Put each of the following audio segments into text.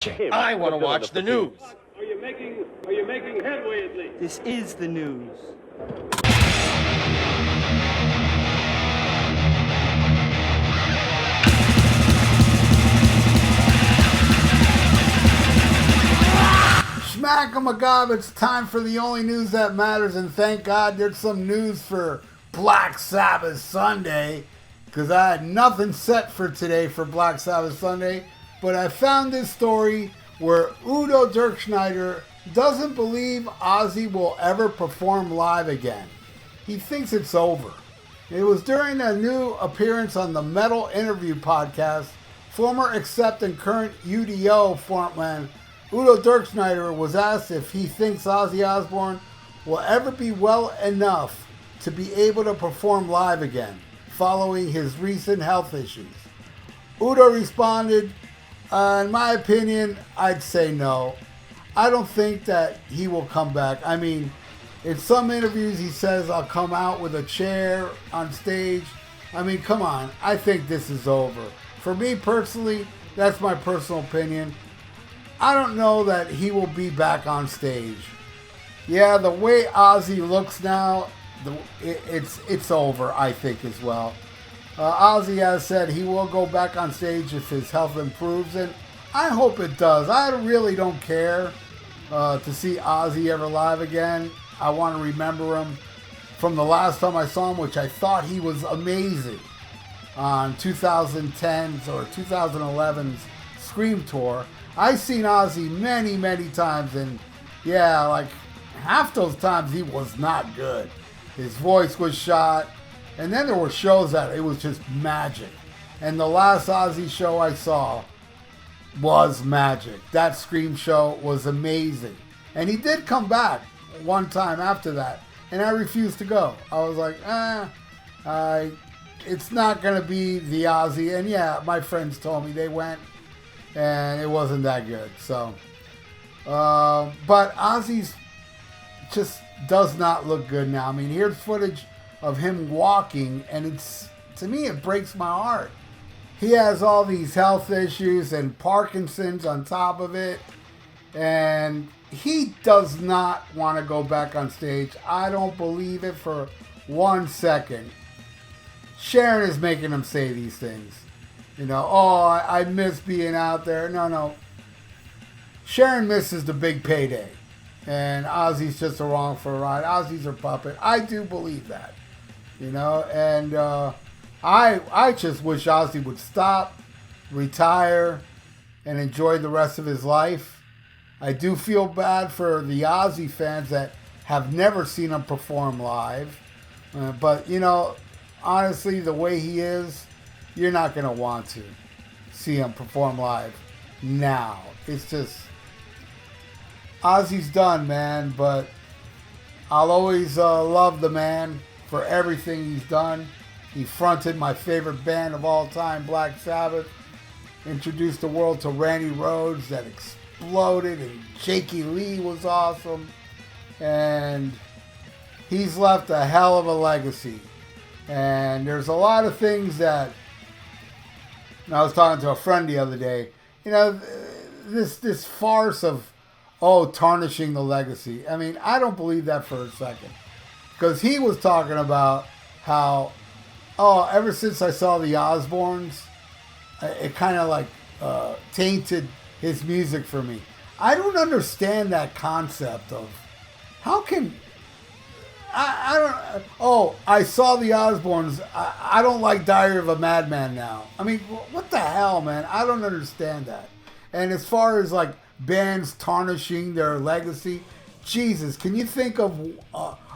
I want to watch the news. Are you making headway at least? This is the news. Schmack-a-ma-gob, it's time for the only news that matters, and thank God there's some news for Black Sabbath Sunday, because I had nothing set for today for Black Sabbath Sunday, but I found this story where UDO DIRKSCHNEIDER doesn't believe OZZY will ever perform live again. He thinks it's over. It was during a new appearance on the Metal Interview podcast, former Accept and current UDO frontman UDO DIRKSCHNEIDER was asked if he thinks Ozzy Osbourne will ever be well enough to be able to perform live again following his recent health issues. Udo responded, in my opinion, I'd say no. I don't think that he will come back. I mean, in some interviews he says I'll come out with a chair on stage. I mean, come on. I think this is over. For me personally, that's my personal opinion. I don't know that he will be back on stage. Yeah, the way Ozzy looks now, it's over, I think, as well. Ozzy has said he will go back on stage if his health improves, and I hope it does. I really don't care to see Ozzy ever live again. I want to remember him from the last time I saw him, which I thought he was amazing on 2010's or 2011's Scream Tour. I've seen Ozzy many, many times, and yeah, like half those times he was not good. His voice was shot, and then there were shows that it was just magic. And the last Ozzy show I saw was magic. That Scream show was amazing. And he did come back one time after that, and I refused to go. I was like, it's not going to be the Ozzy. And yeah, my friends told me they went, and it wasn't that good. So, but Ozzy's just does not look good now. I mean, here's footage of him walking, and it's, to me, it breaks my heart. He has all these health issues and Parkinson's on top of it, and he does not want to go back on stage. I don't believe it for 1 second. Sharon is making him say these things. You know, oh, I miss being out there. No. Sharon misses the big payday. And Ozzy's just along for a ride. Ozzy's her puppet. I do believe that. You know, and I just wish Ozzy would stop, retire, and enjoy the rest of his life. I do feel bad for the Ozzy fans that have never seen him perform live. But, you know, honestly, the way he is, you're not going to want to see him perform live now. It's just, Ozzy's done, man, but I'll always love the man for everything he's done. He fronted my favorite band of all time, Black Sabbath, introduced the world to Randy Rhoads that exploded, and Jakey Lee was awesome, and he's left a hell of a legacy. And there's a lot of things that, and I was talking to a friend the other day, you know, this farce of, tarnishing the legacy. I mean, I don't believe that for a second. Because he was talking about how, ever since I saw the Osbournes, it kind of like tainted his music for me. I don't understand that concept of, how can, I saw the Osbournes, I don't like Diary of a Madman now. I mean, what the hell, man? I don't understand that. And as far as like bands tarnishing their legacy, Jesus, can you think of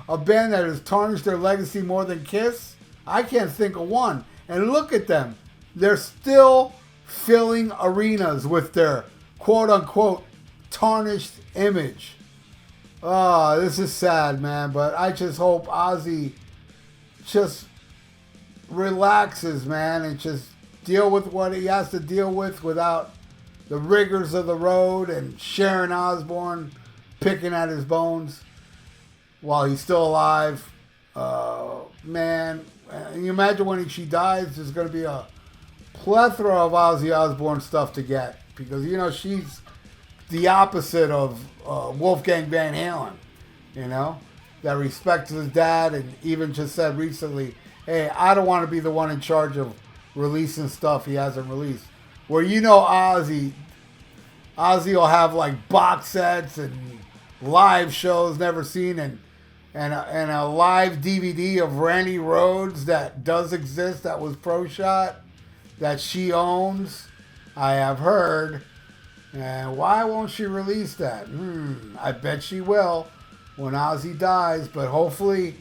a band that has tarnished their legacy more than Kiss? I can't think of one. And look at them. They're still filling arenas with their quote-unquote tarnished image. Oh, this is sad, man. But I just hope Ozzy just relaxes, man, and just deal with what he has to deal with without the rigors of the road and Sharon Osbourne picking at his bones while he's still alive. Man, you imagine when she dies, there's going to be a plethora of Ozzy Osbourne stuff to get, because, you know, she's the opposite of Wolfgang Van Halen, you know, that respects his dad and even just said recently, hey, I don't want to be the one in charge of releasing stuff he hasn't released. Where you know Ozzy will have like box sets and live shows never seen and a live DVD of Randy Rhoads that does exist that was pro shot that she owns, I have heard. And why won't she release that? I bet she will when Ozzy dies, but hopefully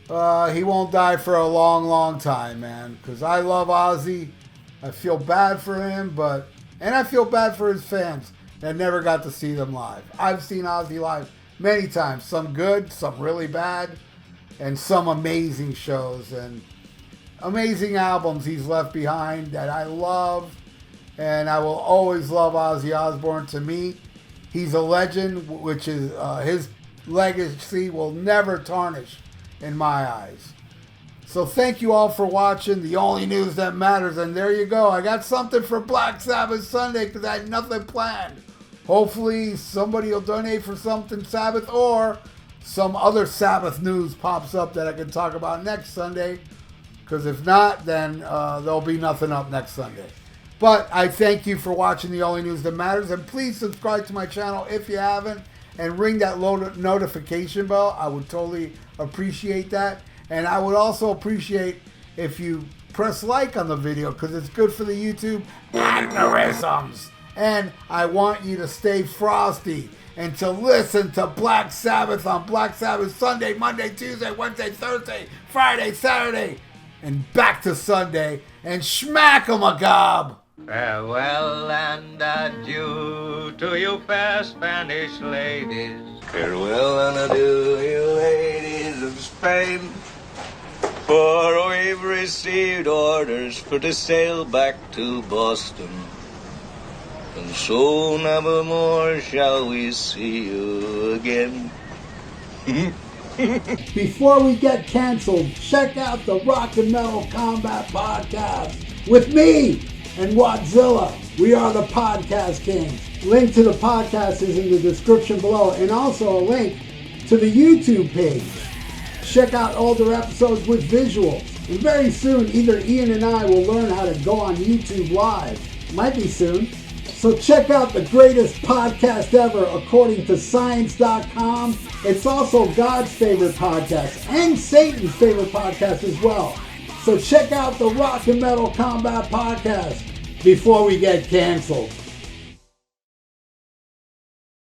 he won't die for a long, long time, man. Because I love Ozzy. I feel bad for him, and I feel bad for his fans that never got to see them live. I've seen Ozzy live many times. Some good, some really bad, and some amazing shows and amazing albums he's left behind that I love. And I will always love Ozzy Osbourne. To me, he's a legend, which is his legacy will never tarnish in my eyes. So thank you all for watching the only news that matters. And there you go. I got something for Black Sabbath Sunday because I had nothing planned. Hopefully somebody will donate for something Sabbath or some other Sabbath news pops up that I can talk about next Sunday. Because if not, then there'll be nothing up next Sunday. But I thank you for watching the only news that matters. And please subscribe to my channel if you haven't. And ring that notification bell. I would totally appreciate that. And I would also appreciate if you press like on the video because it's good for the YouTube algorithms. And I want you to stay frosty and to listen to Black Sabbath on Black Sabbath Sunday, Monday, Tuesday, Wednesday, Thursday, Friday, Saturday, and back to Sunday. And schmack 'em a gob. Farewell and adieu to you fair Spanish ladies. Farewell and adieu, you ladies of Spain. For we've received orders for to sail back to Boston. And so never more shall we see you again. Before we get canceled, check out the Rock and Metal Combat Podcast with me and Wattzilla. We are the Podcast Kings. Link to the podcast is in the description below, and also a link to the YouTube page. Check out older episodes with visuals. And very soon, either Ian and I will learn how to go on YouTube Live. Might be soon. So check out the greatest podcast ever according to Science.com. It's also God's favorite podcast and Satan's favorite podcast as well. So check out the Rock and Metal Combat Podcast before we get canceled.